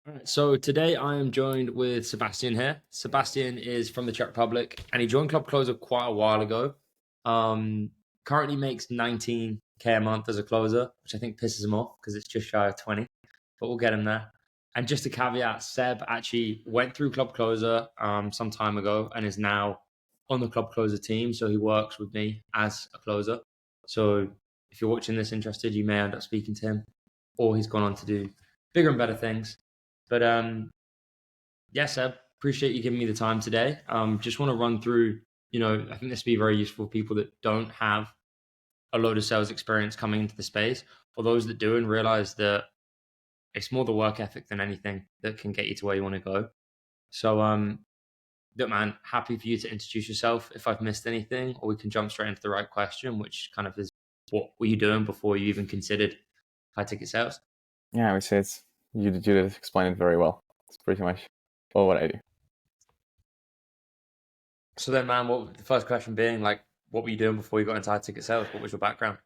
All right, so today I am joined with Sebastian here. Sebastian is from the Czech Republic and he joined Club Closer quite a while ago. Um, Currently makes 19K a month as a closer, which I think pisses him off because it's just shy of 20, but we'll get him there. And just a caveat, Seb actually went through Club Closer some time ago and is now on the Club Closer team. So he works with me as a closer. So if you're watching this interested, you may end up speaking to him, or he's gone on to do bigger and better things. But yeah, Seb, appreciate you giving me the time today. Just want to run through, I think this would be very useful for people that don't have a load of sales experience coming into the space, or those that do and realize that it's more the work ethic than anything that can get you to where you want to go. So, look, man, happy for you to introduce yourself if I've missed anything, or we can jump straight into the right question, which kind of is what were you doing before you even considered high ticket sales? Yeah, I would say you did explain it very well. It's pretty much all what I do. So then, man, what the first question being like, what were you doing before you got into high ticket sales? What was your background?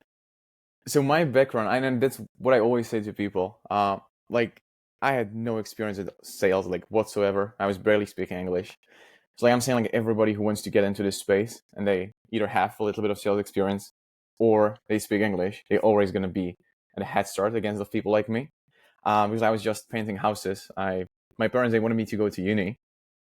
So my background, and that's what I always say to people. Like I had no experience with sales, like whatsoever. I was barely speaking English. So like I'm saying, like everybody who wants to get into this space and they either have a little bit of sales experience or they speak English, they're always going to be at a head start against the people like me. Because I was just painting houses. My parents, they wanted me to go to uni,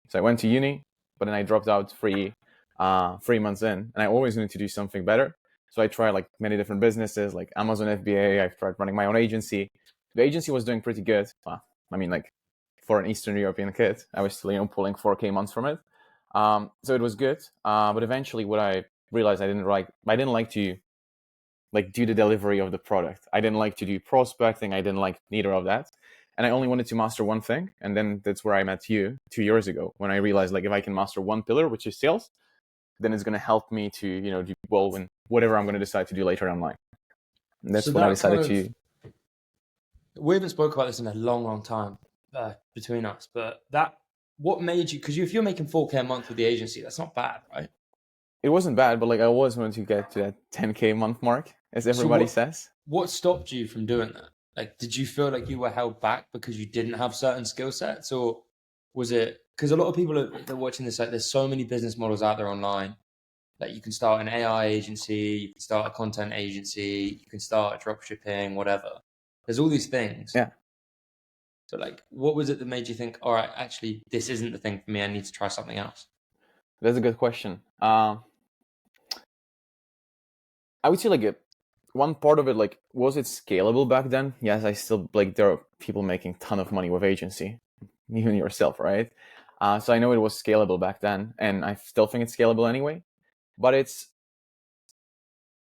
so I went to uni, but then I dropped out 3 months in, and I always wanted to do something better. So I tried like many different businesses, like Amazon FBA. I've tried running my own agency. The agency was doing pretty good. Well, I mean, like for an Eastern European kid, I was still pulling 4K months from it. So it was good. But eventually, what I realized I didn't like to like do the delivery of the product. I didn't like to do prospecting. I didn't like neither of that. And I only wanted to master one thing. And then that's where I met you 2 years ago, when I realized like if I can master one pillar, which is sales, then it's going to help me to, do well in whatever I'm going to decide to do later in life. And So that's when I that kind decided of to. we haven't spoke about this in a long, long time between us, but what made you? Because if you're making 4K a month with the agency, that's not bad, right? It wasn't bad, but like I always wanted to get to that 10K month mark, as So everybody says. what stopped you from doing that? Like, did you feel like you were held back because you didn't have certain skill sets, or was it because a lot of people they're watching this? Like, there's so many business models out there online. Like, you can start an AI agency, you can start a content agency, you can start drop shipping, whatever. There's all these things. Yeah, So, like, what was it that made you think, all right, actually, this isn't the thing for me. I need to try something else? that's a good question. I would say like one part of it, like, was it scalable back then? Yes, I still like there are people making ton of money with agency, even yourself, right? So I know it was scalable back then, and I still think it's scalable anyway. But it's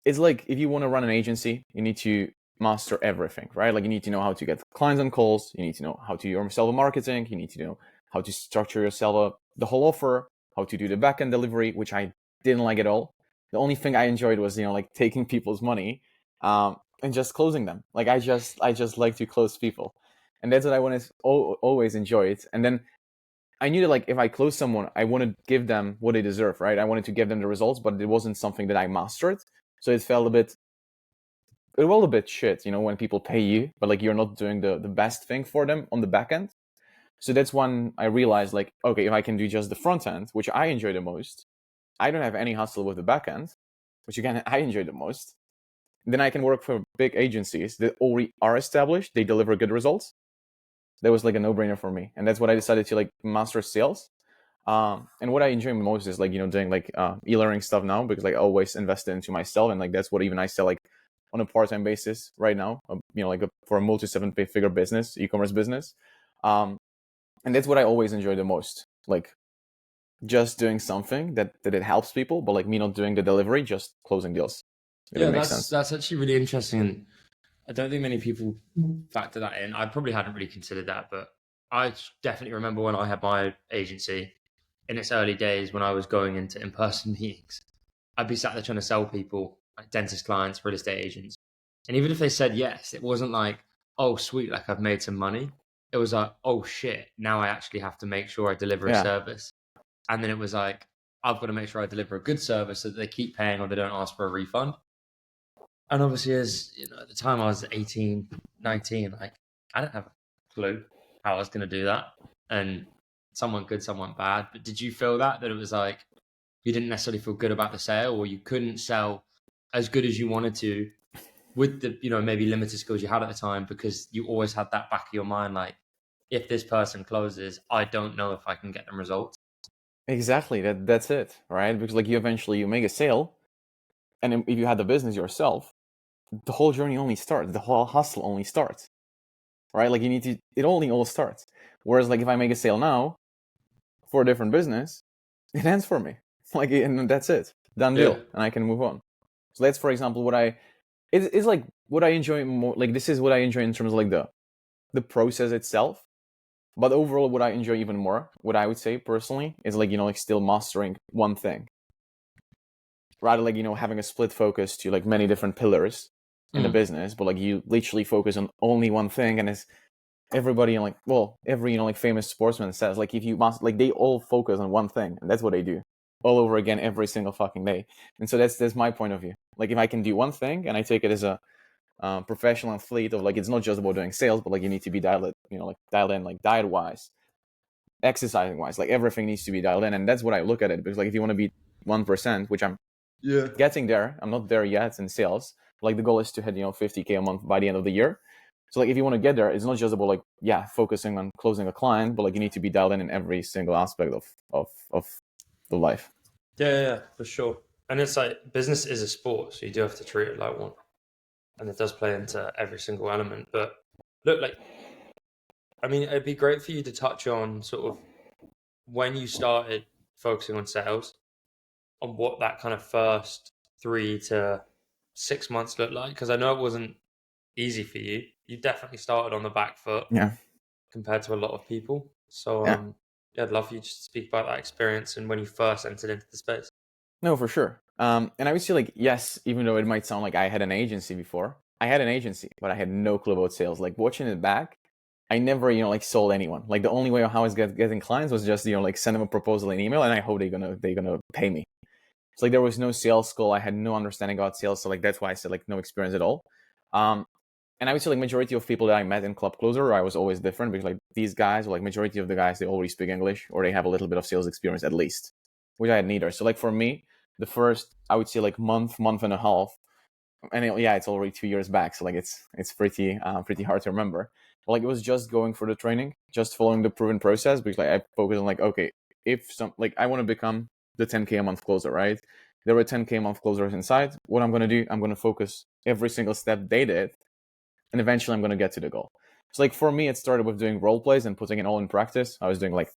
like if you want to run an agency, you need to master everything, right? Like you need to know how to get clients on calls, you need to know how to do yourself marketing, you need to know how to structure yourself the whole offer, how to do the backend delivery, which I didn't like at all. The only thing I enjoyed was like taking people's money and just closing them. Like I just like to close people, and that's what I wanted always enjoyed. And then I knew that like if I close someone, I want to give them what they deserve, right? I wanted to give them the results, but it wasn't something that I mastered. So it felt a bit shit, when people pay you, but like you're not doing the best thing for them on the back end. So that's when I realized like, okay, if I can do just the front end, which I enjoy the most, I don't have any hustle with the back end, which again I enjoy the most. Then I can work for big agencies that already are established, they deliver good results. That was like a no-brainer for me, and that's what I decided to like master sales. And what I enjoy most is like doing like e-learning stuff now, because like I always invested into myself, and like that's what even I sell like on a part-time basis right now. Like for a multi-7-figure business, e-commerce business, and that's what I always enjoy the most. Like just doing something that it helps people, but like me not doing the delivery, just closing deals. If it Yeah, makes that's sense. that's actually really interesting. And I don't think many people factor that in. I probably hadn't really considered that, but I definitely remember when I had my agency in its early days when I was going into in-person meetings. I'd be sat there trying to sell people, like dentist clients, real estate agents. And even if they said yes, it wasn't like, oh, sweet, like I've made some money. It was like, oh, shit, now I actually have to make sure I deliver a Yeah. service. And then it was like, I've got to make sure I deliver a good service so that they keep paying or they don't ask for a refund. And obviously, as you know, at the time I was 18, 19, like I didn't have a clue. how I was going to do that. And some went good, some went bad. But did you feel that it was like you didn't necessarily feel good about the sale, or you couldn't sell as good as you wanted to with the, maybe limited skills you had at the time, because you always had that back of your mind, like, if this person closes, I don't know if I can get them results. Exactly. That's it, right? Because like you make a sale, and if you had the business yourself, the whole journey only starts. The whole hustle only starts, right? Like it only all starts. Whereas like if I make a sale now for a different business, it ends for me. Like, and that's it, done deal, and I can move on. So that's, for example, it's like what I enjoy more. Like this is what I enjoy in terms of like the process itself. But overall, what I enjoy even more, what I would say personally, is like like still mastering one thing, rather like having a split focus to like many different pillars in the business, but like you literally focus on only one thing. And it's everybody like, well, every like famous sportsman says, like, if you must, like, they all focus on one thing, and that's what they do all over again every single fucking day. And so that's my point of view. Like, if I can do one thing, and I take it as a professional athlete, of like, it's not just about doing sales, but like you need to be dialed in, like diet wise, exercising wise, like everything needs to be dialed in. And that's what I look at it, because like if you want to be 1%, which I'm getting there, I'm not there yet in sales. Like the goal is to hit 50K a month by the end of the year. So like if you want to get there, it's not just about like focusing on closing a client, but like you need to be dialed in every single aspect of the life. Yeah, for sure. And it's like business is a sport, so you do have to treat it like one, and it does play into every single element. But look, like, I mean, it'd be great for you to touch on sort of when you started focusing on sales, on what that kind of first 3 to 6 months looked like, because I know it wasn't easy for you. You definitely started on the back foot compared to a lot of people. So I'd love for you to speak about that experience and when you first entered into the space. No, for sure. And I would say, like, yes, even though it might sound like I had an agency before, I had an agency, but I had no clue about sales. Like, watching it back, I never, like, sold anyone. Like, the only way of how I was getting clients was just, like, send them a proposal in email, and I hope they're gonna pay me. So like there was no sales school. I had no understanding about sales. So like that's why I said like no experience at all. And I would say like majority of people that I met in Club Closer, I was always different, because like these guys, or like majority of the guys, they already speak English, or they have a little bit of sales experience at least, which I had neither. So like for me, the first, I would say like month and a half, and it's already 2 years back. So like it's pretty hard to remember. But like it was just going for the training, just following the proven process, because like I focused on like, okay, if some, like I want to become the 10K a month closer, right? There were 10K a month closers inside. What I'm going to do, I'm going to focus every single step they did, and eventually I'm going to get to the goal. So like for me, it started with doing role plays and putting it all in practice. I was doing like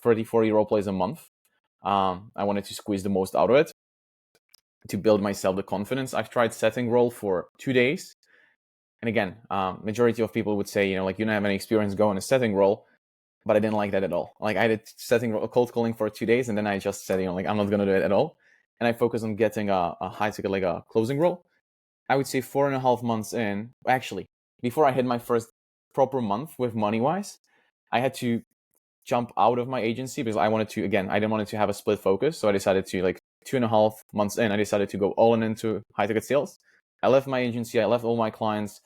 30, 40 role plays a month. I wanted to squeeze the most out of it to build myself the confidence. I've tried setting role for 2 days. And again, majority of people would say, like, you don't have any experience going a setting role, but I didn't like that at all. Like I did setting cold calling for 2 days, and then I just said, like, I'm not going to do it at all. And I focused on getting a high ticket, like a closing role. I would say 4.5 months in, actually, before I hit my first proper month with money wise, I had to jump out of my agency, because I didn't want it to have a split focus. So I decided to, like, 2.5 months in, I decided to go all in into high ticket sales. I left my agency, I left all my clients,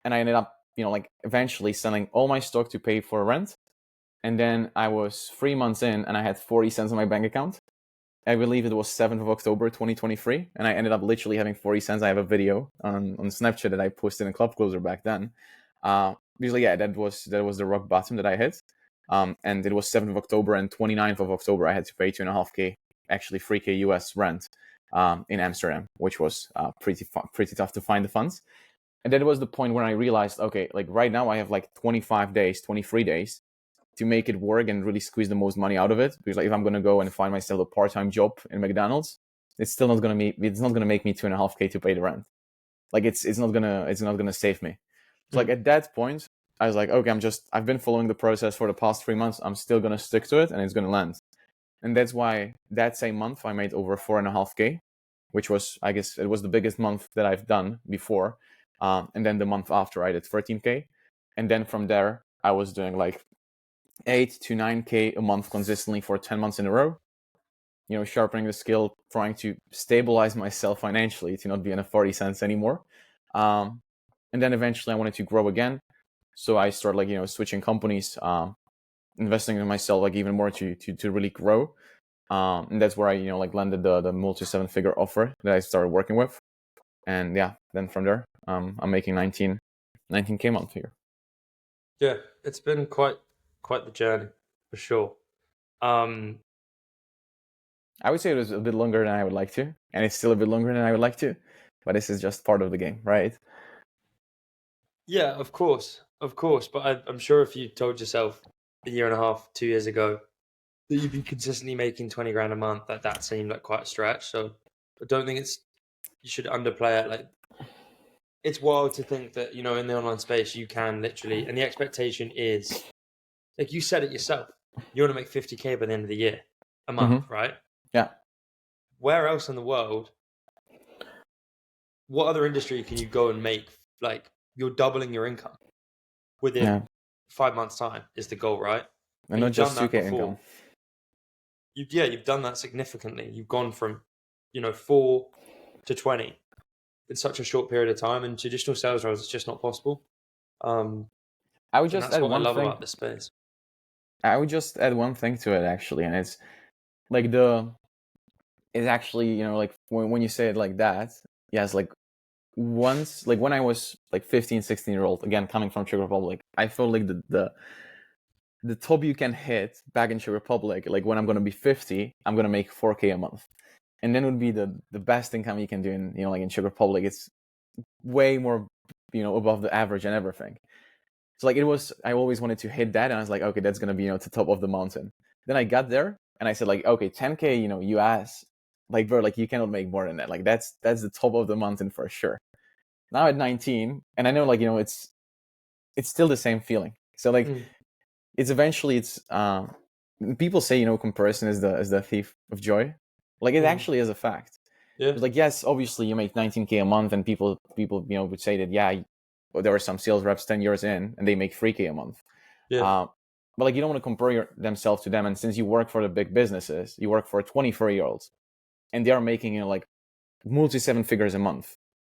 and I ended up, like, eventually selling all my stock to pay for rent. And then I was 3 months in, and I had 40 cents in my bank account. I believe it was 7th of October, 2023. And I ended up literally having 40 cents. I have a video on Snapchat that I posted in Club Closer back then. Usually, that was the rock bottom that I hit. And it was 7th of October, and 29th of October, I had to pay 2.5K, actually 3K US rent in Amsterdam, which was pretty tough to find the funds. And that was the point when I realized, okay, like right now I have like 25 days, 23 days to make it work and really squeeze the most money out of it. Because like if I'm gonna go and find myself a part-time job in McDonald's, it's still not gonna make me 2.5K to pay the rent. Like it's not gonna save me. So like at that point, I was like, okay, I've been following the process for the past 3 months. I'm still gonna stick to it, and it's gonna land. And that's why that same month I made over 4.5K, which was, I guess, it was the biggest month that I've done before. And then the month after I did 13K, and then from there I was doing like 8 to 9K a month consistently for 10 months in a row, sharpening the skill, trying to stabilize myself financially to not be in a 40 cents anymore. And then eventually I wanted to grow again. So I started like switching companies, investing in myself like even more to really grow. And that's where I like landed the multi 7-figure offer that I started working with. And yeah, then from there, I'm making 19K a month here. Yeah, it's been quite the journey for sure. Um, I would say it was a bit longer than I would like to, and it's still a bit longer than I would like to, but this is just part of the game, right? yeah, of course. But I'm sure if you told yourself a year and a half, 2 years ago that you'd be consistently making 20 grand a month, that seemed like quite a stretch. So I don't think you should underplay it. Like it's wild to think that in the online space you can literally, and the expectation is like you said it yourself. You want to make 50K by the end of the year, a month, Mm-hmm. right? Yeah. Where else in the world? What other industry can you go and make like you're doubling your income within Yeah. 5 months' time is the goal, right? And And not you've done just that 2K income. before. You've done that significantly. You've gone from 4 to 20 in such a short period of time. And traditional sales roles, it's just not possible. Um, I would and just that's add what I one love thing. about this space. I would just add one thing to it actually, and it's like it's actually like when you say it like that, yes, like once like when I was like 15, 16-year old, again coming from Czech Republic, I felt like the top you can hit back in Czech Republic, like when I'm gonna be 50, I'm gonna make 4K a month, and then would be the best income you can do in like in Czech Republic. It's way more above the average and everything. So like I always wanted to hit that, and I was like, okay, that's gonna be to the top of the mountain. Then I got there, and I said like, okay, 10K, US, like bro, like you cannot make more than that. Like that's the top of the mountain for sure. Now at 19, and I know like it's still the same feeling. So like Mm, it's eventually it's people say comparison is the thief of joy. Like it mm, actually is a fact. yeah, It's like yes, obviously you make 19K a month, and people would say that yeah, well, there are some sales reps 10 years in and they make 3K a month. yeah, Uh, but like you don't want to compare themselves to them. And since you work for the big businesses, you work for 24-year-olds, and they are making like multi 7 figures a month.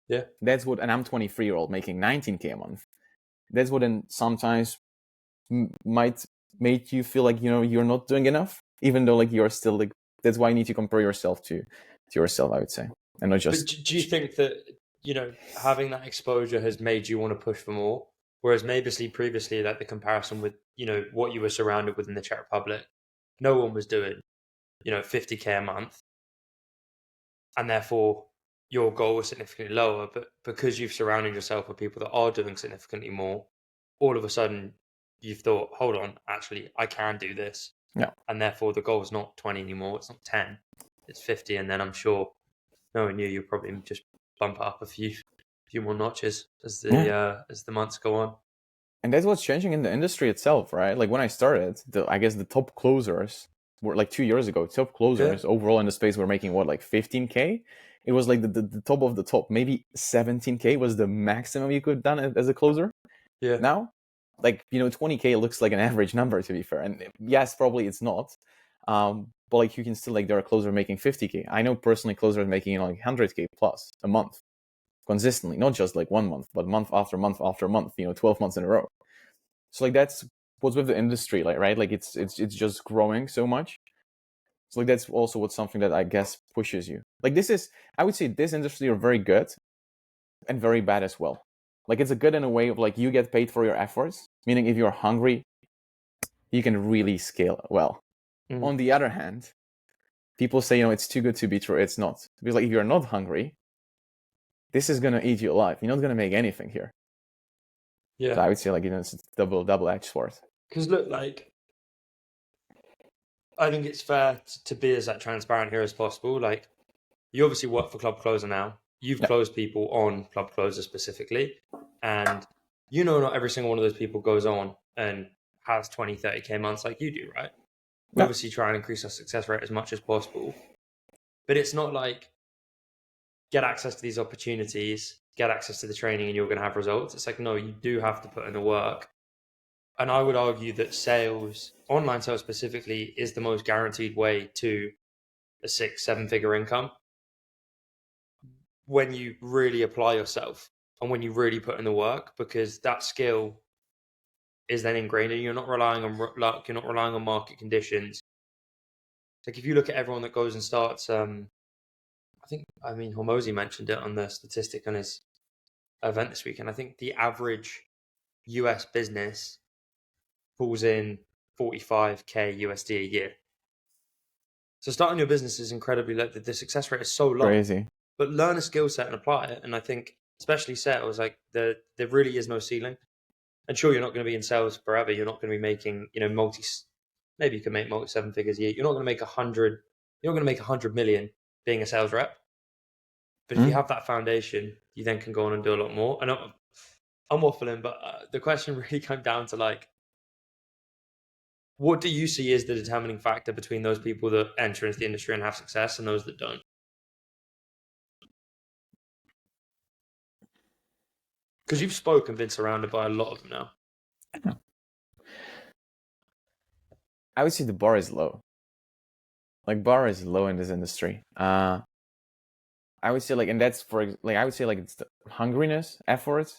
yeah. That's what, and I'm 23-year-old making 19K a month. That's what then sometimes might make you feel like you're not doing enough, even though like you're still like. That's why you need to compare yourself to yourself, I would say, and not But just. do you think that having that exposure has made you want to push for more? Whereas maybe previously, like the comparison with what you were surrounded with in the Czech Republic, no one was doing 50K a month, and therefore your goal was significantly lower. But because you've surrounded yourself with people that are doing significantly more, all of a sudden you've thought, hold on, actually I can do this, Yeah. and therefore the goal is not 20 anymore. It's not 10, it's 50, and then I'm sure knowing you'll probably just bump it up a few more notches Yeah. As the months go on. And that's what's changing in the industry itself, right? Like when I started, I guess the top closers were like 2 years ago. Top Yeah, closers overall in the space were making what, like 15K. It was like the top of the top. Maybe 17K was the maximum you could have done as a closer. yeah, Now, like 20K looks like an average number, to be fair. And yes, probably it's not. But like you can still, like, there are closers making 50K. I know personally closers making like 100K plus a month consistently, not just like 1 month, but month after month after month, 12 months in a row. So like that's what's with the industry, like, right? Like it's just growing so much. So like that's also what's something that I guess pushes you. Like this is, I would say this industry are very good and very bad as well. Like it's a good in a way of like you get paid for your efforts, meaning if you're hungry, you can really scale well. mm, On the other hand, people say, it's too good to be true. It's not. Because like if you're not hungry, this is gonna eat you alive. You're not gonna make anything here. yeah. So I would say like it's a double-edged sword. Because look, like I think it's fair to be as transparent here as possible. Like you obviously work for Club Closer now. You've Yeah. closed people on Club Closer specifically, and not every single one of those people goes on and has 20, 30K months like you do, right? We Yeah. obviously try and increase our success rate as much as possible, but it's not like get access to these opportunities, get access to the training, and you're going to have results. It's like, no, you do have to put in the work. And I would argue that sales, online sales specifically, is the most guaranteed way to a 6, 7 figure income when you really apply yourself and when you really put in the work, because that skill is then ingrained in you. You're not relying on luck. You're not relying on market conditions. Like if you look at everyone that goes and starts, I mean, Hormozy mentioned it on the statistic on his event this weekend. I think the average US business pulls in 45K USD a year. So starting your business is incredibly low. The success rate is so low. Crazy. But learn a skill set and apply it. And I think, especially sales, like there really is no ceiling. And sure, you're not going to be in sales forever. You're not going to be making, maybe you can make multi seven figures a year. You're not going to make 100. You're not going to make 100 million being a sales rep. But if you have that foundation, you then can go on and do a lot more. And I'm waffling, but the question really came down to like, what do you see as the determining factor between those people that enter into the industry and have success and those that don't? Because you've spoken, been surrounded by a lot of them now. I would say the bar is low. Like bar is low in this industry. I would say like, and that's I would say like it's the hungriness, effort,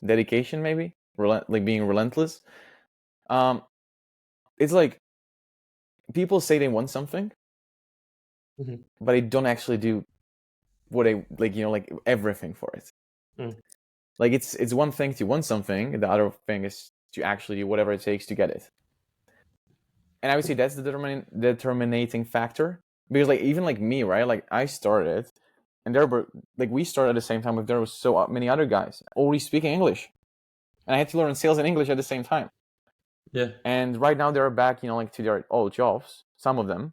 dedication, maybe like being relentless. It's like people say they want something, but they don't actually do what they like everything for it. Like it's one thing to want something, and the other thing is to actually do whatever it takes to get it. And I would say that's the determinating factor, because like even like me, right? Like I started, and there were like we started at the same time, but there was so many other guys already speaking English, and I had to learn sales and English at the same time. Yeah. And right now they're back, like to their old jobs. Some of them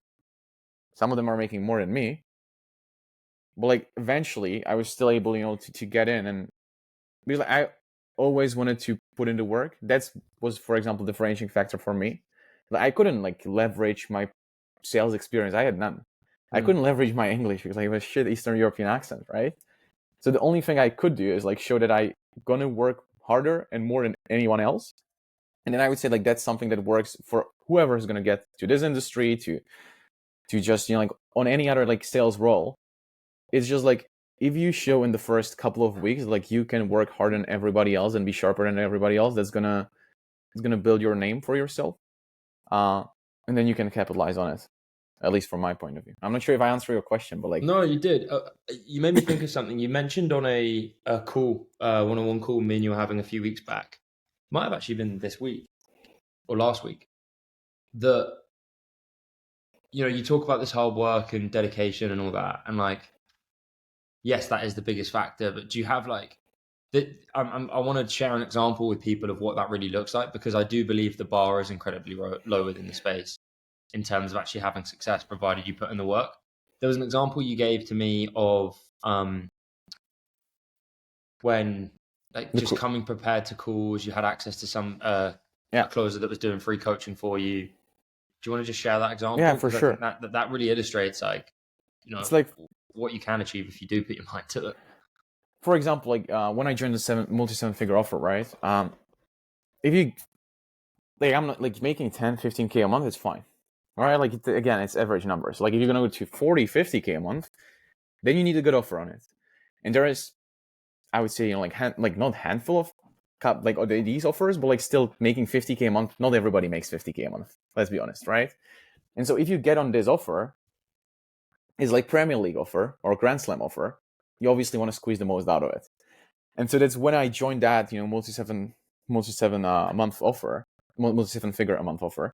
are making more than me. But like eventually, I was still able, to get in, and because I always wanted to put in the work. That was, for example, differentiating factor for me. Like, I couldn't like leverage my sales experience. I had none. I couldn't leverage my English because I have a shit Eastern European accent, right? So the only thing I could do is like show that I gonna work harder and more than anyone else. And then I would say like that's something that works for whoever is gonna get to this industry, to just like on any other like sales role. It's just like if you show in the first couple of weeks like you can work harder than everybody else and be sharper than everybody else, it's gonna build your name for yourself. And then you can capitalize on it, at least from my point of view. I'm not sure if I answered your question, but like... No, you did. You made me think of something. You mentioned on a call, one-on-one call me and you were having a few weeks back. Might have actually been this week or last week. That, you talk about this hard work and dedication and all that. And like, yes, that is the biggest factor. But do you have like... I want to share an example with people of what that really looks like, because I do believe the bar is incredibly low within the space in terms of actually having success, provided you put in the work. There was an example you gave to me of when just coming prepared to calls, you had access to some closer that was doing free coaching for you. Do you want to just share that example? Yeah, for sure. I think that really illustrates it's like what you can achieve if you do put your mind to it. For example, like when I joined the multi-7-figure offer, right? If you like, I'm not like making 10, 15K a month, it's fine. All right, like again, it's average numbers. Like if you're gonna go to 40, 50K a month, then you need a good offer on it. And there is, I would say, like not handful of these offers, but like still making 50K a month. Not everybody makes 50K a month. Let's be honest, right? And so if you get on this offer, is like Premier League offer or Grand Slam offer, you obviously want to squeeze the most out of it. And so that's when I joined that, multi-7 a month offer, multi-7-figure a month offer.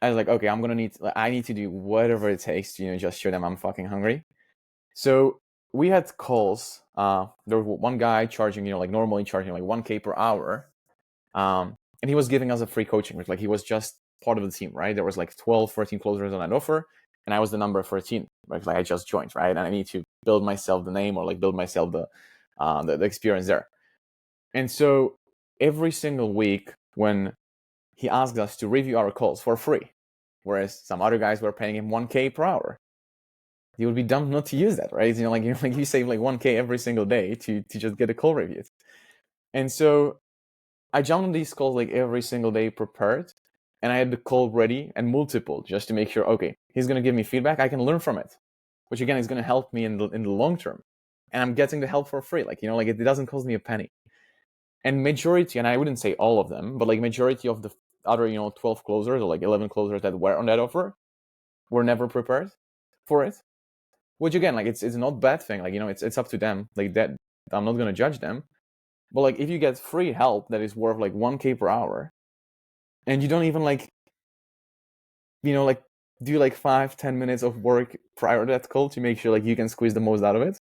I was like, okay, I need to do whatever it takes to, just show them I'm fucking hungry. So we had calls. There was one guy charging, normally charging like 1K per hour. And he was giving us a free coaching. Like he was just part of the team, right? There was like 12, 13 closers on that offer. And I was the number 13, right? Like I just joined, right? And I need to build myself the name, or like build myself the experience there. And so every single week when he asked us to review our calls for free, whereas some other guys were paying him 1K per hour, he would be dumb not to use that, right? Like you save like 1K every single day to just get a call reviewed. And so I jumped on these calls like every single day prepared. And I had the call ready and multiple, just to make sure, okay, he's going to give me feedback. I can learn from it, which again is going to help me in the long term. And I'm getting the help for free. Like, it doesn't cost me a penny. And majority, and I wouldn't say all of them, but like majority of the other 12 closers or like 11 closers that were on that offer were never prepared for it. Which again, like it's not a bad thing. Like it's up to them. Like that, I'm not gonna judge them. But like if you get free help that is worth like 1K per hour, and you don't even like like do like 5-10 minutes of work prior to that call to make sure like you can squeeze the most out of it,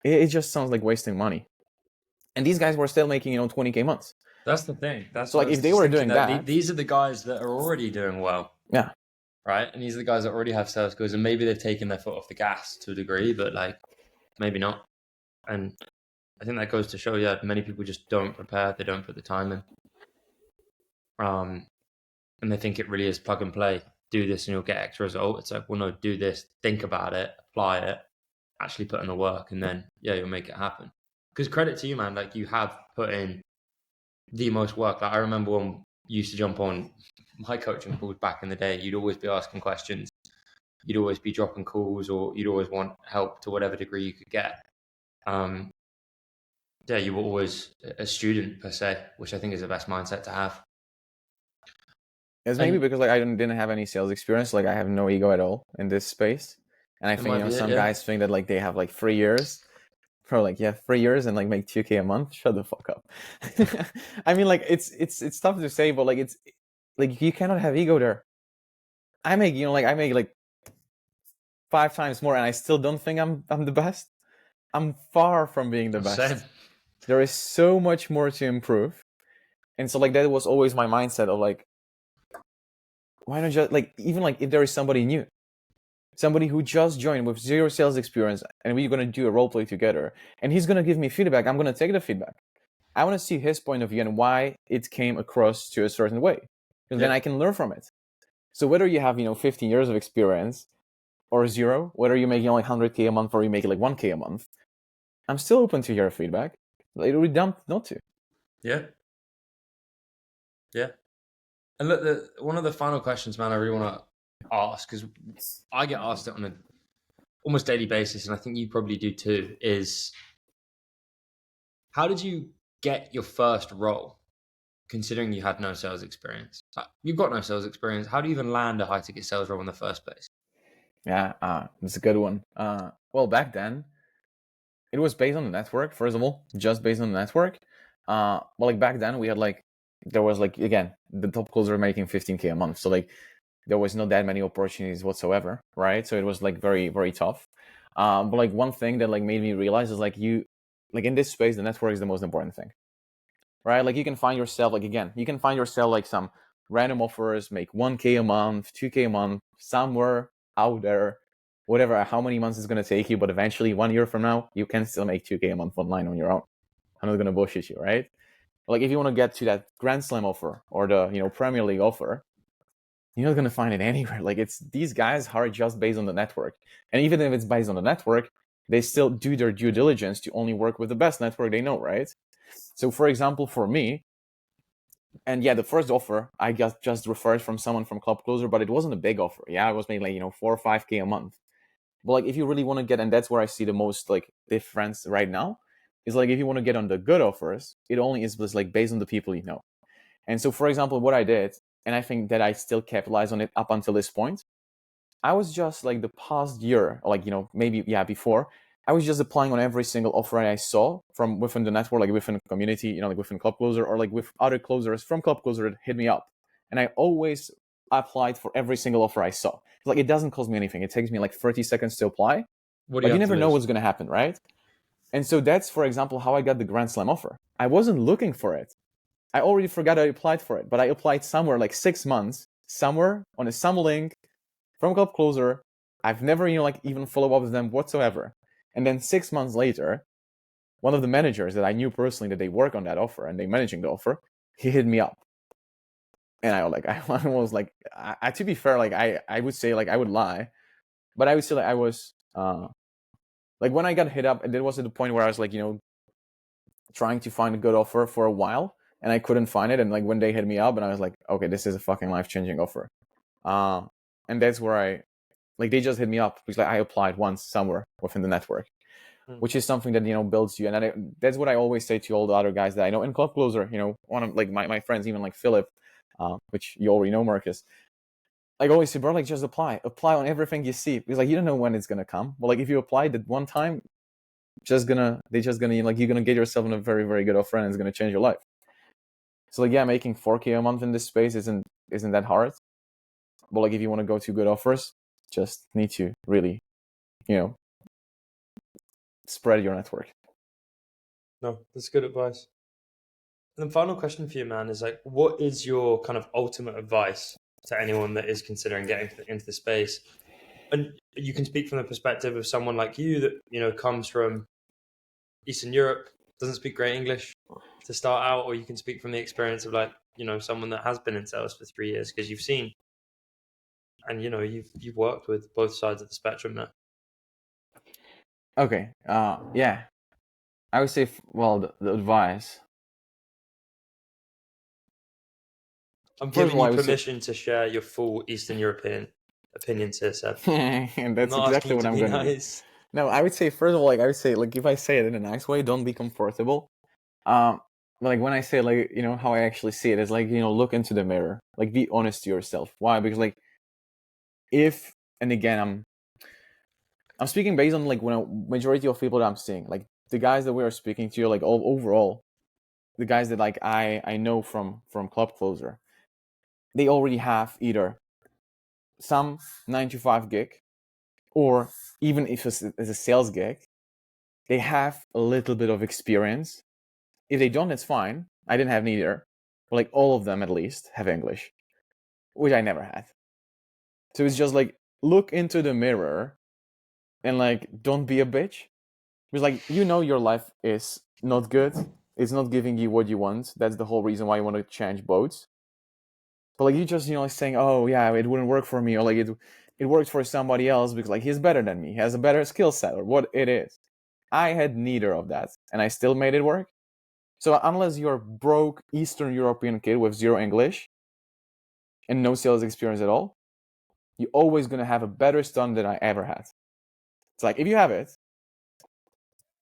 it just sounds like wasting money. And these guys were still making 20K months. That's the thing. That's So what like I was if they just were thinking, doing that, these are the guys that are already doing well. Yeah. Right? And these are the guys that already have sales skills, and maybe they've taken their foot off the gas to a degree, but like maybe not. And I think that goes to show, many people just don't prepare. They don't put the time in. And they think it really is plug and play. Do this and you'll get X result. It's like, well, no, do this, think about it, apply it, actually put in the work, and then you'll make it happen. Because credit to you, man, like you have put in the most work. Like I remember when you used to jump on my coaching calls back in the day, you'd always be asking questions, you'd always be dropping calls, or you'd always want help to whatever degree you could get. You were always a student per se, which I think is the best mindset to have. It's maybe because like I didn't have any sales experience. Like I have no ego at all in this space, and I think some guys think that like they have like 3 years. Pro, like 3 years and like make 2K a month. Shut the fuck up. I mean, like it's tough to say, but like it's like you cannot have ego there. I make I make like 5 times more, and I still don't think I'm the best. I'm far from being the best. Same. There is so much more to improve, and so like that was always my mindset of like, why not just like even like if there is somebody new, somebody who just joined with 0 sales experience, and we're gonna do a role play together, and he's gonna give me feedback. I'm gonna take the feedback. I want to see his point of view and why it came across to a certain way, because then I can learn from it. So whether you have 15 years of experience or 0, whether you're making only 100K a month or you make like 1K a month, I'm still open to your feedback. It would be dumb not to. Yeah. And look, one of the final questions, man, I really want to ask, because I get asked it on an almost daily basis, and I think you probably do too, is how did you get your first role, considering you had no sales experience? You've got no sales experience. How do you even land a high-ticket sales role in the first place? Yeah, that's a good one. Well, back then, it was based on the network, first of all, just based on the network. Well, like back then, we had like, there was like, again, the top closer were making 15K a month. So like, there was not that many opportunities whatsoever, right? So it was like very, very tough. But like one thing that like made me realize is like in this space, the network is the most important thing, right? Like you can find yourself, like again, you can find yourself like some random offers, make 1K a month, 2K a month, somewhere out there, whatever, how many months it's going to take you, but eventually 1 year from now, you can still make 2K a month online on your own. I'm not going to bullshit you, right? Like if you want to get to that Grand Slam offer or the Premier League offer, you're not going to find it anywhere. Like it's, these guys are just based on the network. And even if it's based on the network, they still do their due diligence to only work with the best network they know, right? So for example, for me, and the first offer I just referred from someone from Club Closer, but it wasn't a big offer. I was making like 4 or 5K a month. But like if you really want to get, and that's where I see the most like difference right now, is like if you want to get on the good offers, it only is just like based on the people you know. And so for example, what I did, and I think that I still capitalize on it up until this point, I was just like the past year, like maybe before, I was just applying on every single offer I saw from within the network, like within the community, like within Club Closer or like with other closers from Club Closer that hit me up. And I always applied for every single offer I saw. Like it doesn't cost me anything. It takes me like 30 seconds to apply. But you never know what's going to happen, right? And so that's, for example, how I got the Grand Slam offer. I wasn't looking for it. I already forgot I applied for it, but I applied somewhere like 6 months, somewhere on some link from Club Closer. I've never, like even follow up with them whatsoever. And then 6 months later, one of the managers that I knew personally that they work on that offer and they managing the offer, he hit me up. And I was like, to be fair, like I would say like I would lie, but I would say like I was like when I got hit up, and it was at the point where I was like, trying to find a good offer for a while and I couldn't find it. And like when they hit me up and I was like, okay, this is a fucking life-changing offer. And that's where they just hit me up because like I applied once somewhere within the network. which is something that builds you. And that's what I always say to all the other guys that I know in Club Closer. One of like my friends, even like Philip, which you already know, Marcus. Like always say, bro, like just apply on everything you see, because like you don't know when it's gonna come. But like if you apply that one time, they're just gonna like you're gonna get yourself in a very, very good offer, and it's gonna change your life. So like, yeah, making 4K a month in this space isn't that hard. But like if you want to go to good offers, just need to really, spread your network. No, that's good advice. And the final question for you, man, is like, what is your kind of ultimate advice to anyone that is considering getting into the space? And you can speak from the perspective of someone like you that, comes from Eastern Europe, doesn't speak great English to start out, or you can speak from the experience of like, someone that has been in sales for 3 years, because you've seen and you've worked with both sides of the spectrum now. Okay. Yeah. I would say, well, the advice. I'm giving you permission to share your full Eastern European opinion, Seb. And that's exactly what I'm going to do. No, I would say, first of all, like I would say, like if I say it in a nice way, don't be comfortable. Like when I say, like, how I actually see it is like, look into the mirror, like be honest to yourself. Why? Because like and again, I'm speaking based on like when a majority of people that I'm seeing, like the guys that we are speaking to, like overall, the guys that like I know from Club Closer, they already have either some 9 to 5 gig, or even if it's a sales gig, they have a little bit of experience. If they don't, it's fine. I didn't have neither. But like all of them at least have English, which I never had. So it's just like, look into the mirror and like don't be a bitch. Because like your life is not good. It's not giving you what you want. That's the whole reason why you want to change boats. But like you just like saying, oh yeah, it wouldn't work for me, or like it worked for somebody else because like he's better than me, he has a better skill set, or what it is. I had neither of that, and I still made it work. So unless you're broke Eastern European kid with zero English and no sales experience at all, you're always gonna have a better stun than I ever had. It's like if you have it,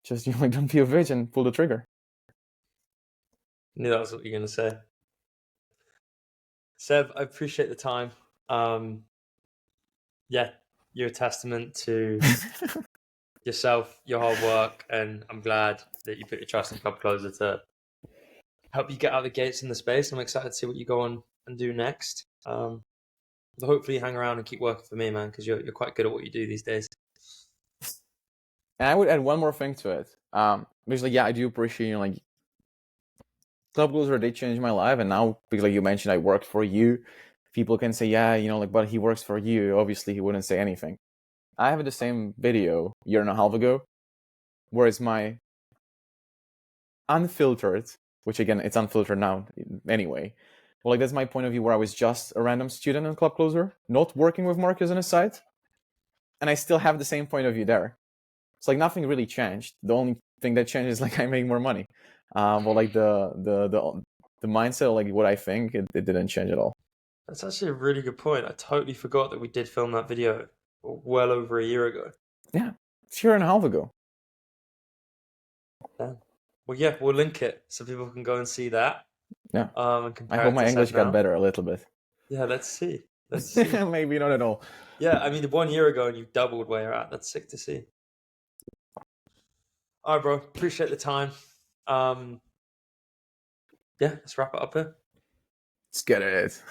just don't be a bitch and pull the trigger. I knew that was what you're gonna say. Seb, I appreciate the time. Yeah, you're a testament to yourself, your hard work, and I'm glad that you put your trust in Club Closer to help you get out of the gates in the space. I'm excited to see what you go on and do next. But hopefully you hang around and keep working for me, man, because you're quite good at what you do these days. And I would add one more thing to it. Because like, yeah, I do appreciate like Club Closer, they changed my life, and now because like you mentioned, I worked for you. People can say, yeah, like, but he works for you. Obviously, he wouldn't say anything. I have the same video a year and a half ago, where it's my unfiltered, which again, it's unfiltered now anyway. Well, like that's my point of view, where I was just a random student in Club Closer, not working with Marcus on his side, and I still have the same point of view there. It's like nothing really changed. The only thing that changed is like I make more money. But like the mindset, like what I think, it didn't change at all. That's actually a really good point. I totally forgot that we did film that video well over a year ago. Yeah, it's a year and a half ago. Yeah. Well, yeah, we'll link it so people can go and see that. Yeah. And I hope my English got better a little bit. Yeah, let's see. Let's see. Maybe not at all. Yeah, I mean, 1 year ago and you've doubled where you're at. That's sick to see. All right, bro. Appreciate the time. Yeah, let's wrap it up here. Let's get it.